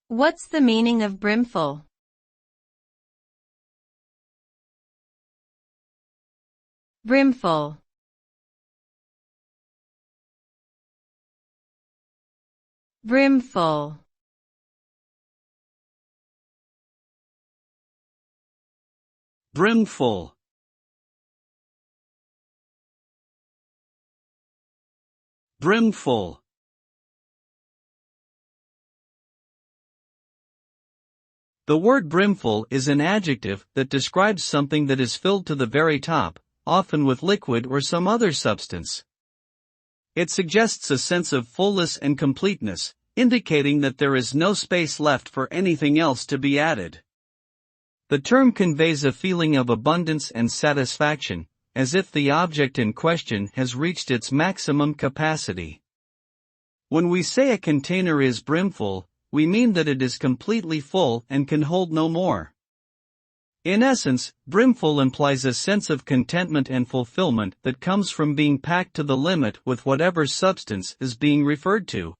What's the meaning of brimful? Brimful. Brimful. Brimful. Brimful. The word brimful is an adjective that describes something that is filled to the very top, often with liquid or some other substance. It suggests a sense of fullness and completeness, indicating that there is no space left for anything else to be added. The term conveys a feeling of abundance and satisfaction, as if the object in question has reached its maximum capacity. When we say a container is brimful, we mean that it is completely full and can hold no more. In essence, brimful implies a sense of contentment and fulfillment that comes from being packed to the limit with whatever substance is being referred to.